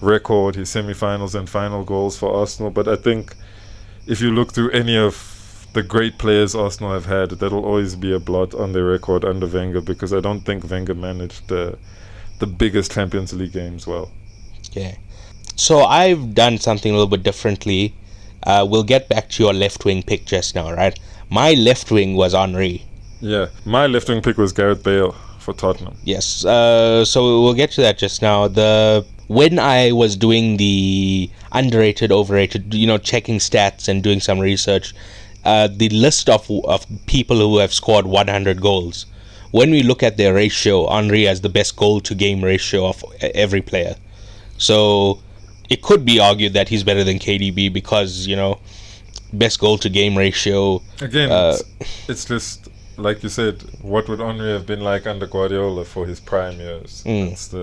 record, his semi-finals and final goals for Arsenal. But I think if you look through any of the great players Arsenal have had, that'll always be a blot on their record under Wenger, because I don't think Wenger managed the biggest Champions League games well. Okay. So I've done something a little bit differently. We'll get back to your left wing pick just now, right? My left wing was Henry. Yeah, my left wing pick was Gareth Bale for Tottenham. Yes. So we'll get to that just now. When I was doing the underrated, overrated, checking stats and doing some research, the list of people who have scored 100 goals, when we look at their ratio, Henry has the best goal to game ratio of every player. So it could be argued that he's better than KDB because, best goal to game ratio. Again, it's just, like you said, what would Henry have been like under Guardiola for his prime years? That's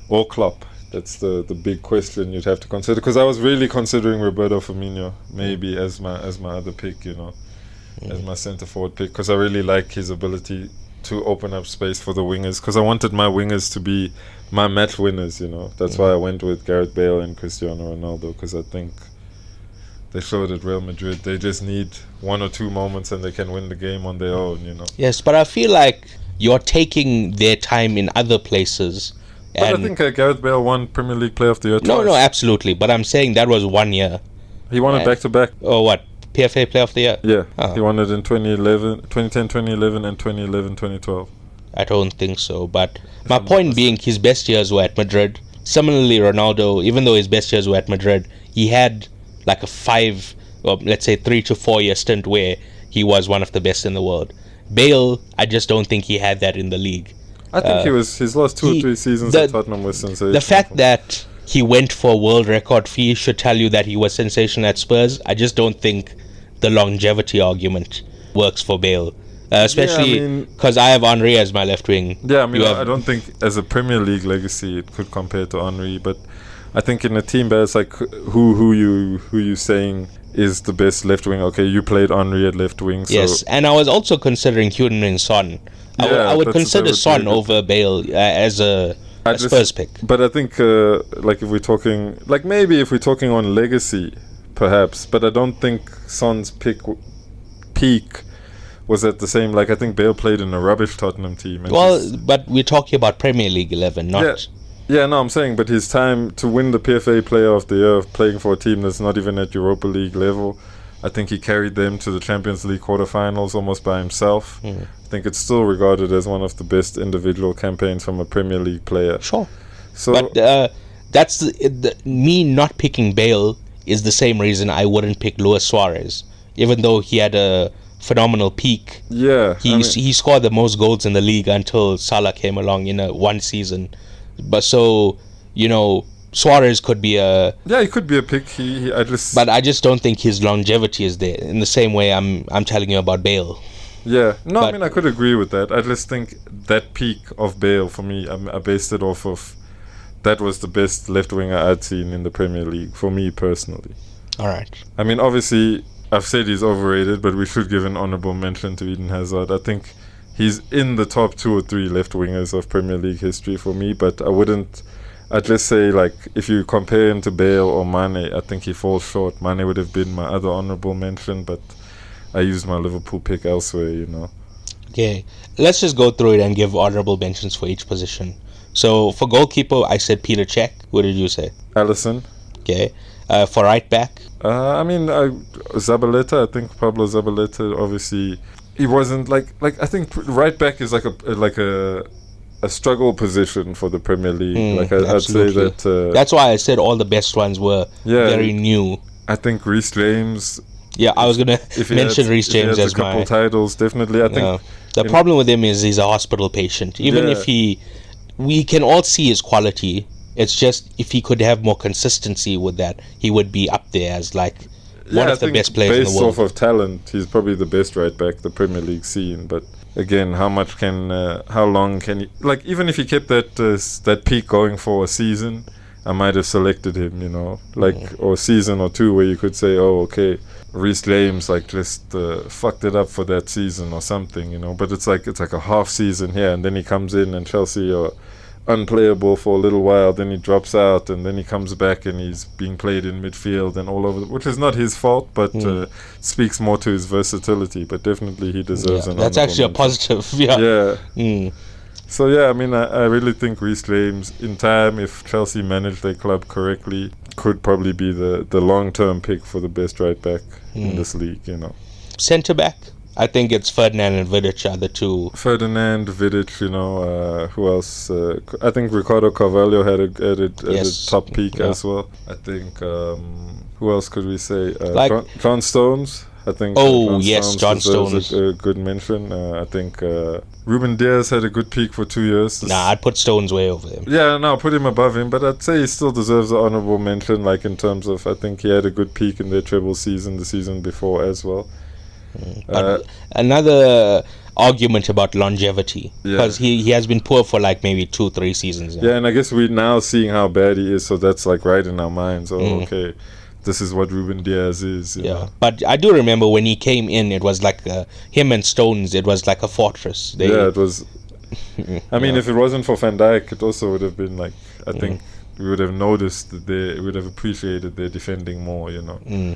or Klopp. That's the big question you'd have to consider. Because I was really considering Roberto Firmino maybe as my other pick, as my centre forward pick, because I really like his ability to open up space for the wingers. Because I wanted my wingers to be my match winners, That's why I went with Gareth Bale and Cristiano Ronaldo, because I think they showed at Real Madrid they just need one or two moments and they can win the game on their own, Yes, but I feel like you're taking their time in other places. But I think Gareth Bale won Premier League Player of the Year twice. No, absolutely. But I'm saying that was 1 year. He won it back-to-back. Oh, what? PFA Player of the Year? Yeah, He won it in 2010, 2011 and 2011, 2012. I don't think so. But my point being, his best years were at Madrid. Similarly, Ronaldo, even though his best years were at Madrid, he had like a 3 to 4 year stint where he was one of the best in the world. Bale, I just don't think he had that in the league. I think his last 2 or 3 seasons at Tottenham was sensational. The fact that he went for a world record fee should tell you that he was sensational at Spurs. I just don't think the longevity argument works for Bale. Especially because I have Henry as my left wing. Yeah, I don't think as a Premier League legacy it could compare to Henry, but I think in a team where it's like who you saying is the best left wing. Okay, you played Henry at left wing. So yes, and I was also considering Heung-min Son. I would consider Son over Bale as a Spurs pick. But I think if we're talking, maybe if we're talking on legacy, perhaps. But I don't think Son's peak was at the same. I think Bale played in a rubbish Tottenham team. But we're talking about Premier League 11, not. Yeah, no, I'm saying, but his time to win the PFA Player of the Year of playing for a team that's not even at Europa League level, I think he carried them to the Champions League quarterfinals almost by himself. I think it's still regarded as one of the best individual campaigns from a Premier League player. Sure. But that's me not picking Bale is the same reason I wouldn't pick Luis Suarez, even though he had a phenomenal peak. Yeah, he scored the most goals in the league until Salah came along in one season. But Suarez could be a... Yeah, he could be a pick. But I just don't think his longevity is there in the same way I'm telling you about Bale. Yeah. No, I could agree with that. I just think that peak of Bale, for me, I based it off of... That was the best left winger I'd seen in the Premier League, for me personally. All right. Obviously, I've said he's overrated, but we should give an honourable mention to Eden Hazard. I think he's in the top 2 or 3 left wingers of Premier League history for me, but I'd just say, if you compare him to Bale or Mane, I think he falls short. Mane would have been my other honourable mention, but I used my Liverpool pick elsewhere, Okay, let's just go through it and give honourable mentions for each position. So, for goalkeeper, I said Peter Cech. What did you say? Alisson. Okay. For right back? Zabaleta. I think Pablo Zabaleta, obviously... He wasn't I think right back is like a struggle position for the Premier League. I'd say that that's why I said all the best ones were very new. I think Reece James. Yeah, I was gonna mention Reece James as a couple titles. Definitely, I think the problem with him is he's a hospital patient. Even if we can all see his quality. It's just if he could have more consistency with that, he would be up there as one of the best players in the world. Based off of talent, he's probably the best right back the Premier League seen. But again, how long can he... even if he kept that peak going for a season, I might have selected him, or a season or two where you could say, oh, okay, Reece James just fucked it up for that season or something, But it's like a half season here, and then he comes in and Chelsea unplayable for a little while, then he drops out, and then he comes back and he's being played in midfield and all over, which is not his fault, but speaks more to his versatility. But definitely he deserves an that's actually a positive. Yeah. So yeah, I mean, I really think Reece James, in time, if Chelsea manage their club correctly, could probably be the long-term pick for the best right back in this league, you know. Centre back, I think it's Ferdinand and Vidic are the two. Ferdinand, Vidic, you know, who else? I think Ricardo Carvalho had a top peak as well. I think, who else could we say? John Stones. I think John Stones a good mention. I think Ruben Diaz had a good peak for 2 years. I'd put Stones way over him. Yeah, no, put him above him, but I'd say he still deserves an honourable mention, like in terms of, I think he had a good peak in their treble season, the season before as well. Another argument about longevity, because he has been poor for like maybe 2-3 seasons now. Yeah, and I guess we're now seeing how bad he is, so that's like right in our minds. Okay, this is what Ruben Diaz is. You know? But I do remember when he came in, it was like him and Stones, it was like a fortress. It was. I mean, if it wasn't for Van Dijk, it also would have been like, I think we would have noticed that we would have appreciated their defending more, you know.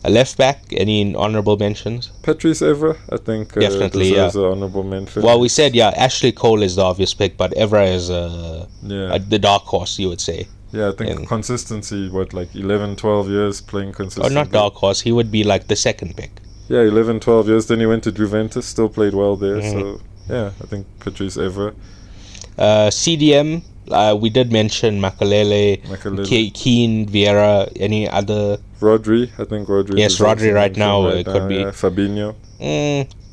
A left back, any honourable mentions? Patrice Evra, I think, definitely deserves an honourable mention. Well, we said, Ashley Cole is the obvious pick, but Evra is the dark horse, you would say. Yeah, I think consistency, like 11, 12 years playing consistently. Oh, not dark horse, he would be like the second pick. Yeah, 11, 12 years, then he went to Juventus, still played well there, so yeah, I think Patrice Evra. CDM, we did mention Makalele, Keane, Vieira, any other? Rodri, I think Rodri. Yes, Rodri right now, it could be. Yeah, Fabinho.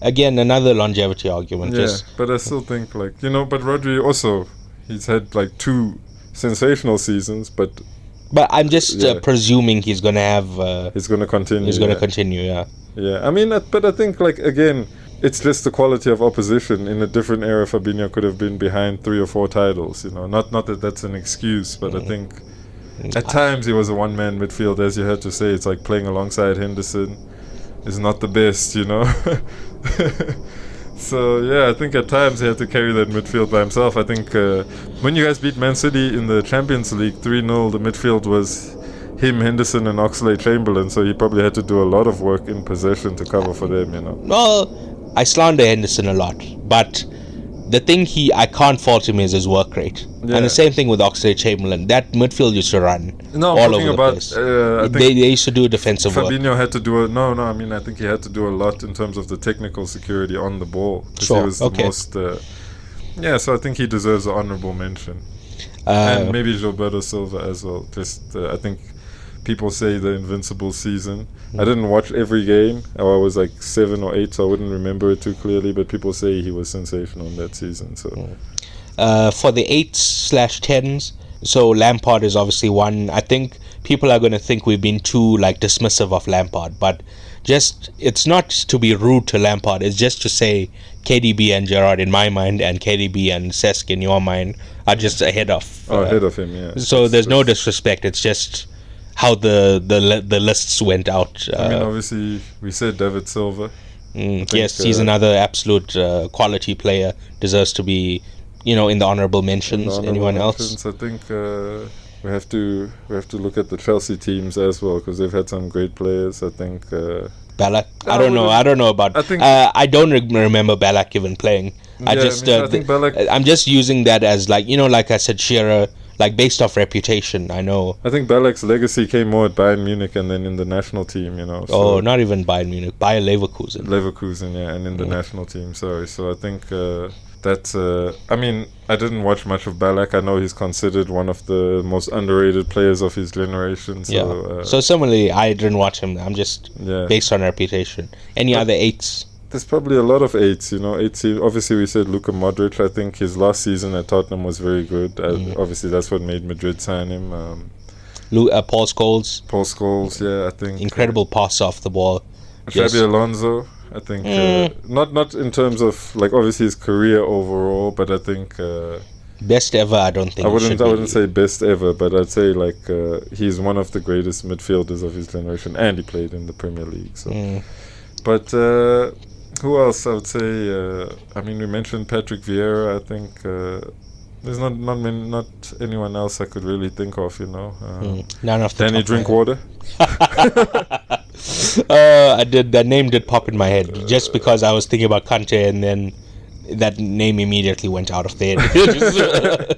Again, another longevity argument. Yeah, but I still think, but Rodri also, he's had like 2 sensational seasons, but I'm just presuming he's going to have... he's going to continue. He's going to continue, Yeah, I mean, but I think, again, it's just the quality of opposition. In a different era, Fabinho could have been behind 3 or 4 titles, you know. Not that that's an excuse, but I think at times he was a one-man midfield, as you had to say. It's like playing alongside Henderson is not the best, you know. So, yeah, I think at times he had to carry that midfield by himself. I think when you guys beat Man City in the Champions League 3-0, the midfield was him, Henderson, and Oxlade-Chamberlain, so he probably had to do a lot of work in possession to cover for them, you know. Well, I slander Henderson a lot, but the thing I can't fault him is his work rate. Yeah. And the same thing with Oxlade-Chamberlain. That midfield used to run all over the place. I think they used to do defensive work. Fabinho had to do I think he had to do a lot in terms of the technical security on the ball. Sure, he was the most... so I think he deserves an honourable mention. And maybe Gilberto Silva as well. Just, I think... People say the invincible season. I didn't watch every game. I was like 7 or 8, so I wouldn't remember it too clearly. But people say he was sensational in that season. So, for the 8/10s, so Lampard is obviously one. I think people are going to think we've been too dismissive of Lampard, but it's not to be rude to Lampard. It's just to say KDB and Gerrard in my mind, and KDB and Cesc in your mind are just ahead of. Ahead of him, yeah. So there's no disrespect. It's just how the lists went out. I mean, obviously, we said David Silva. Yes, he's another absolute quality player. Deserves to be, in the honourable mentions. Anyone else? I think we have to look at the Chelsea teams as well, because they've had some great players. I think Ballack. I don't know about. I don't remember Ballack even playing. I think Ballack, I'm just using that as like I said, Shearer. Based off reputation, I know. I think Ballack's legacy came more at Bayern Munich and then in the national team, So not even Bayern Munich, Bayer Leverkusen. And in the national team, sorry. So I think that's... I mean, I didn't watch much of Ballack. I know he's considered one of the most underrated players of his generation. So, so similarly, I didn't watch him. I'm just based on reputation. Any other 8s? There's probably a lot of 8s, 8s. Obviously, we said Luka Modric. I think his last season at Tottenham was very good. Obviously, that's what made Madrid sign him. Paul Scholes. Paul Scholes, yeah, I think. Incredible pass off the ball. Xabi Alonso, I think. Not in terms of, obviously his career overall, but I think... best ever, I don't think. I wouldn't say best ever, but I'd say, he's one of the greatest midfielders of his generation, and he played in the Premier League, so... But... who else? I would say, we mentioned Patrick Vieira. I think There's not anyone else I could really think of, you know. None of the Danny top players. Drinkwater. That name did pop in my head just because I was thinking about Kante, and then that name immediately went out of the head.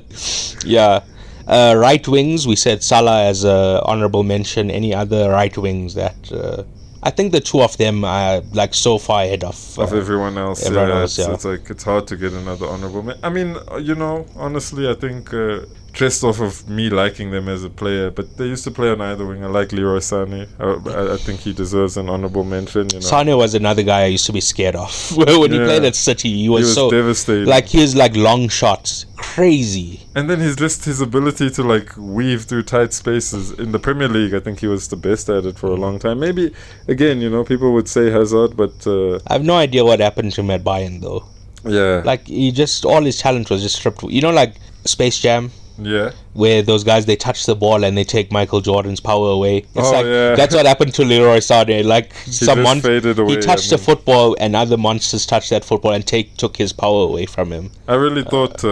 Yeah. Right wings, we said Salah as a honourable mention. Any other right wings that I think the two of them are like so far ahead of everyone else. It's like it's hard to get another honourable. I mean, you know, honestly, I think just off of me liking them as a player, but they used to play on either wing. I like Leroy Sané. I think he deserves an honourable mention. You know, Sané was another guy I used to be scared of when he played at City. He was so devastating. Like his long shots, crazy. And then his ability to like weave through tight spaces in the Premier League. I think he was the best at it for a long time. Maybe again, you know, people would say Hazard, but I have no idea what happened to him at Bayern though. Yeah, like he just all his talent was just stripped. You know, like Space Jam. Yeah, where those guys, they touch the ball and they take Michael Jordan's power away. Yeah. That's what happened to Leroy Sané. Like faded away. He touched the football and other monsters touched that football and took his power away from him. I really thought.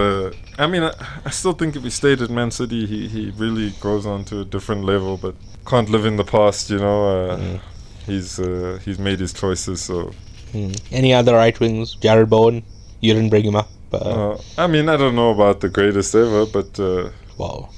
I mean, I still think if he stayed at Man City, he really goes on to a different level. But can't live in the past, you know. He's made his choices. So. Any other right wings? Jared Bowen. You didn't bring him up. I mean, I don't know about the greatest ever, but wow.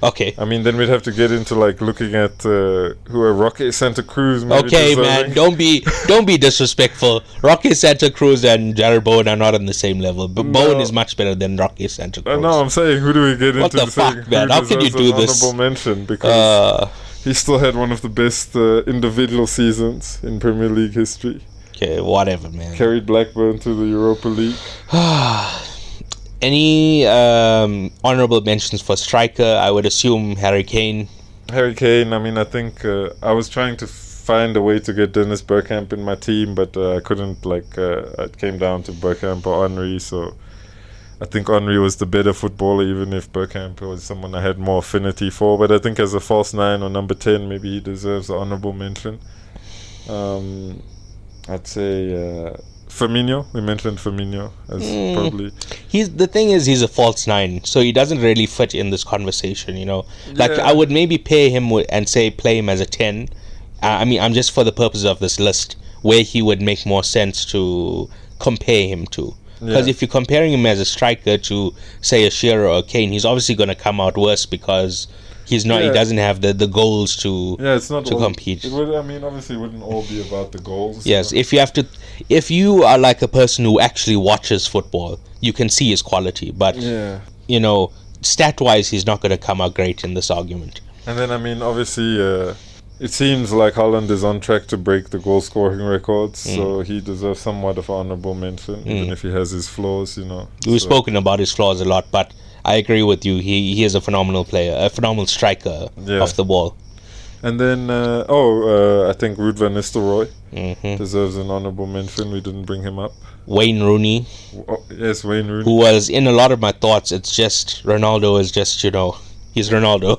Okay. I mean, then we'd have to get into like looking at who are Roque Santa Cruz. Maybe okay, man, don't be disrespectful. Roque Santa Cruz and Jared Bowen are not on the same level. But Bowen is much better than Roque Santa Cruz. No, I'm saying who do we get what into? What the fuck, man? How can you do this? Honourable mention because he still had one of the best individual seasons in Premier League history. Okay, whatever, man. Carried Blackburn to the Europa League. Any honourable mentions for striker? I would assume Harry Kane. Harry Kane, I mean, I think I was trying to find a way to get Dennis Bergkamp in my team, but I couldn't, it came down to Bergkamp or Henry, so I think Henry was the better footballer, even if Bergkamp was someone I had more affinity for, but I think as a false 9 or number 10, maybe he deserves an honourable mention. I'd say Firmino. We mentioned Firmino as probably. He's a false 9, so he doesn't really fit in this conversation. You know, I would maybe pair him and say play him as a 10. I mean, I'm just for the purpose of this list where he would make more sense to compare him to. Because if you're comparing him as a striker to say a Shearer or a Kane, he's obviously going to come out worse because. He's not. He doesn't have the goals to. It's not to compete. Obviously, it wouldn't all be about the goals. Yes, if you are like a person who actually watches football, you can see his quality. But you know, stat-wise, he's not going to come out great in this argument. And then, I mean, obviously, it seems like Haaland is on track to break the goal-scoring records, so he deserves somewhat of honourable mention, even if he has his flaws. You know, we've spoken about his flaws a lot, but. I agree with you. He is a phenomenal player, a phenomenal striker off the ball. And then, I think Ruud van Nistelrooy deserves an honourable mention. We didn't bring him up. Wayne Rooney. Yes, Wayne Rooney. Who was in a lot of my thoughts. It's just Ronaldo is just, you know, he's Ronaldo.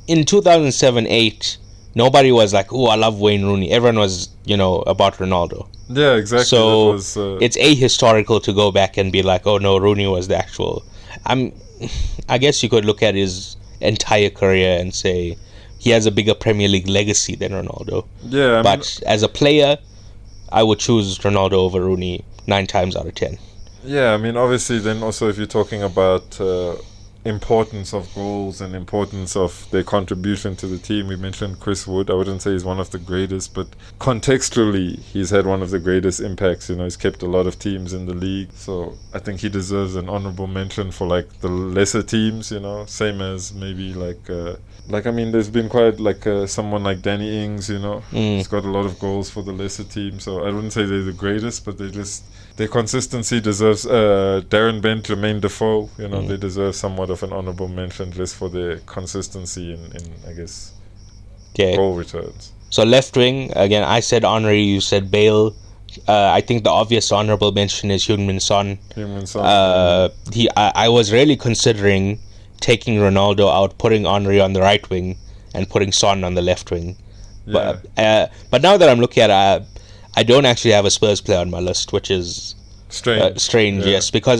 In 2007-8, nobody was like, oh, I love Wayne Rooney. Everyone was, you know, about Ronaldo. Yeah, exactly. So it's ahistorical to go back and be like, oh no, Rooney was the actual. I guess you could look at his entire career and say he has a bigger Premier League legacy than Ronaldo. Yeah, but as a player, I would choose Ronaldo over Rooney 9 times out of 10. Yeah, I mean, obviously, then also if you're talking about importance of goals and importance of their contribution to the team, we mentioned Chris Wood. I wouldn't say he's one of the greatest, but contextually he's had one of the greatest impacts. You know, he's kept a lot of teams in the league, so I think he deserves an honourable mention for like the lesser teams, you know, same as maybe I mean, there's been quite someone like Danny Ings, you know, he's got a lot of goals for the lesser team, so I wouldn't say they're the greatest, but their consistency deserves Darren Bent, Jermaine Defoe, you know, they deserve somewhat of an honourable mention just for their consistency in I guess, goal returns. So left wing, again, I said Henry, you said Bale. I think the obvious honourable mention is Heung-min Son. I was really considering taking Ronaldo out, putting Henry on the right wing, and putting Son on the left wing. But now that I'm looking at it, I don't actually have a Spurs player on my list, which is Strange. Yeah. Yes, because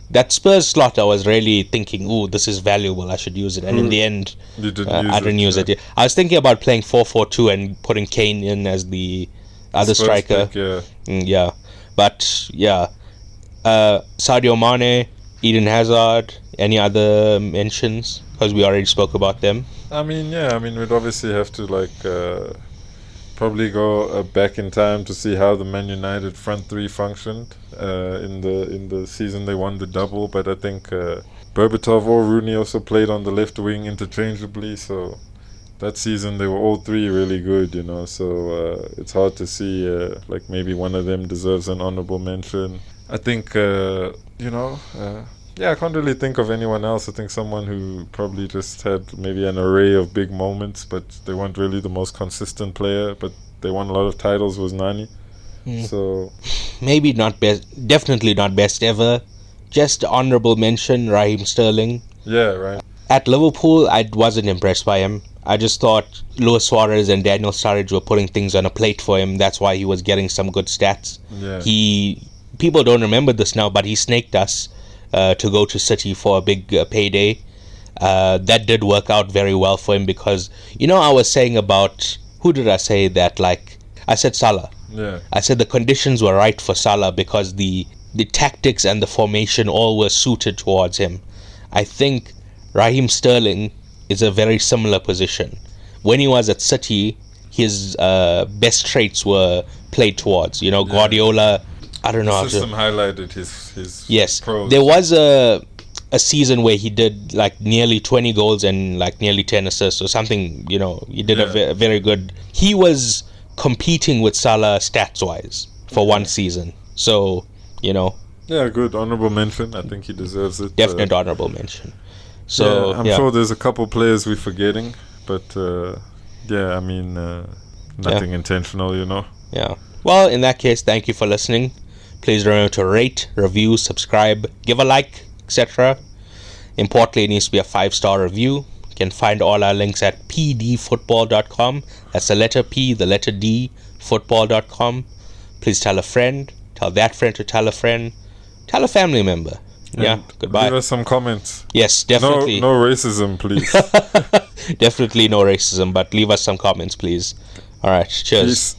that Spurs slot, I was really thinking, ooh, this is valuable, I should use it. And in the end, You didn't use I didn't use it. I was thinking about playing 4-4-2 and putting Kane in as the other Spurs striker. pick, yeah. Yeah. But, yeah. Sadio Mane, Eden Hazard, any other mentions? Because we already spoke about them. I mean, we'd obviously have to probably go back in time to see how the Man United front three functioned in the season they won the double. But I think Berbatov or Rooney also played on the left wing interchangeably. So that season they were all three really good, So it's hard to see maybe one of them deserves an honourable mention. I think I can't really think of anyone else. I think someone who probably just had maybe an array of big moments, but they weren't really the most consistent player, but they won a lot of titles, was Nani. So maybe not best, definitely not best ever. Just honourable mention, Raheem Sterling. Yeah, right. At Liverpool, I wasn't impressed by him. I just thought Luis Suarez and Daniel Sturridge were putting things on a plate for him. That's why he was getting some good stats. Yeah. People don't remember this now, but he snaked us to go to City for a big payday. That did work out very well for him because, I was saying about, who did I say that, I said Salah. Yeah. I said the conditions were right for Salah because the tactics and the formation all were suited towards him. I think Raheem Sterling is a very similar position. When he was at City, his best traits were played towards. Guardiola, I don't know the system highlighted his yes pros. There was a season where he did nearly 20 goals and nearly 10 assists or something. He did a very good. He was competing with Salah stats wise for one season, so good honorable mention. I think he deserves it. Definite honorable mention. So I'm sure there's a couple players we're forgetting, but nothing intentional, Yeah. Well, in that case, thank you for listening. Please remember to rate, review, subscribe, give a like, etc. Importantly, it needs to be a 5-star review. You can find all our links at pdfootball.com. That's the letter P, the letter D, football.com. Please tell a friend, tell that friend to tell a friend, tell a family member. And goodbye. Leave us some comments. Yes, definitely. No racism, please. Definitely no racism, but leave us some comments, please. All right, cheers. Peace.